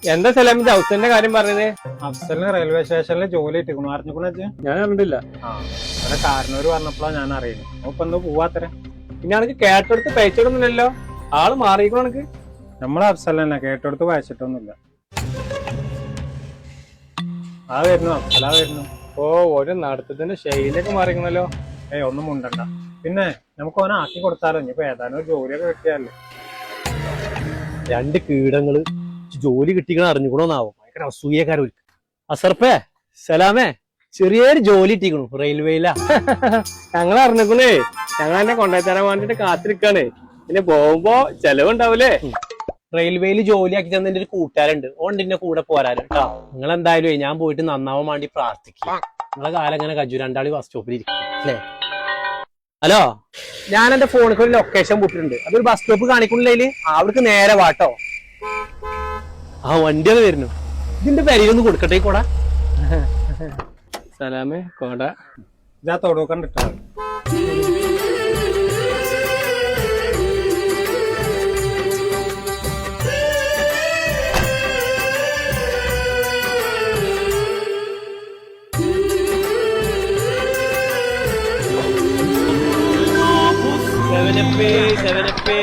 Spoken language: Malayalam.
എന്താ സലാമിന്റെ അവസ്ഥന്റെ കാര്യം പറഞ്ഞത്? അഫ്സലിന് റെയിൽവേ സ്റ്റേഷനിൽ ജോലി കിട്ടിക്കണു. അറിഞ്ഞു ഞാൻ കണ്ടില്ല. അവിടെ കാരണവര് പറഞ്ഞപ്പോഴാണ് ഞാൻ അറിയുന്നു. അപ്പൊ എന്തോ പോവാത്തര. പിന്നെ എനിക്ക് കേട്ടെടുത്ത് പൈച്ചിടുന്നില്ലല്ലോ. ആള് മാറിയിക്കണോ എനിക്ക്? നമ്മളെ അഫ്സൽ തന്നെ കേട്ടെടുത്ത് വായിച്ചിട്ടൊന്നുമില്ല. ആ വരുന്നു അഫ്സലാ വരുന്നു. ഓ ഒരു നടത്തത്തിന്റെ ശൈലിയൊക്കെ മാറിക്കണല്ലോ. ഒന്നും മുണ്ടണ്ട. പിന്നെ നമുക്ക് ഓനെ ആക്കി കൊടുത്താലോ? ഇനിയിപ്പോ ഏതാനും ഒരു ജോലിയൊക്കെ കിട്ടിയാലേ. രണ്ട് കീടങ്ങള് ജോലി കിട്ടിക്കണ അറിഞ്ഞുകൂടോന്നാവും. ഭയങ്കര അസൂയക്കാരോ. അസർപ്പേ സലാമേ ചെറിയൊരു ജോലി കിട്ടിക്കണു റെയിൽവേയിലാ. ഞങ്ങൾ അറിഞ്ഞിക്കണേ. ഞങ്ങൾ എന്നെ കൊണ്ടുപോയി തരാൻ വേണ്ടിട്ട് കാത്തിരിക്കാണ്. പിന്നെ പോകുമ്പോ ചെലവുണ്ടാവൂലേ? റെയിൽവേയിൽ ജോലിയാക്കി തന്ന എന്റെ ഒരു കൂട്ടുകാരുണ്ട്. ഓണ്ടിന്റെ കൂടെ പോരാനും കേട്ടോ. നിങ്ങൾ എന്തായാലും ഞാൻ പോയിട്ട് നന്നാവാൻ വേണ്ടി പ്രാർത്ഥിക്കും. നിങ്ങളെ കാലം അങ്ങനെ കജു രണ്ടാളി ബസ് സ്റ്റോപ്പിൽ ഇരിക്കും അല്ലേ? ഹലോ, ഞാൻ എന്റെ ഫോണിൽ ഒരു ലൊക്കേഷൻ വിട്ടിട്ടുണ്ട്. അതൊരു ബസ് സ്റ്റോപ്പ് കാണിക്കണില്ലേ? അവിടേക്ക് നേരെ വാട്ടോ. ആ വണ്ടിയാണ് വരുന്നു. ഇതിന്റെ പേരൊന്ന് കൊടുക്കട്ടെ കൂടാ. സലാമേ കോട ഇതാ തൊടുക്കണ്ടിട്ടോ. സെവനപ്പേ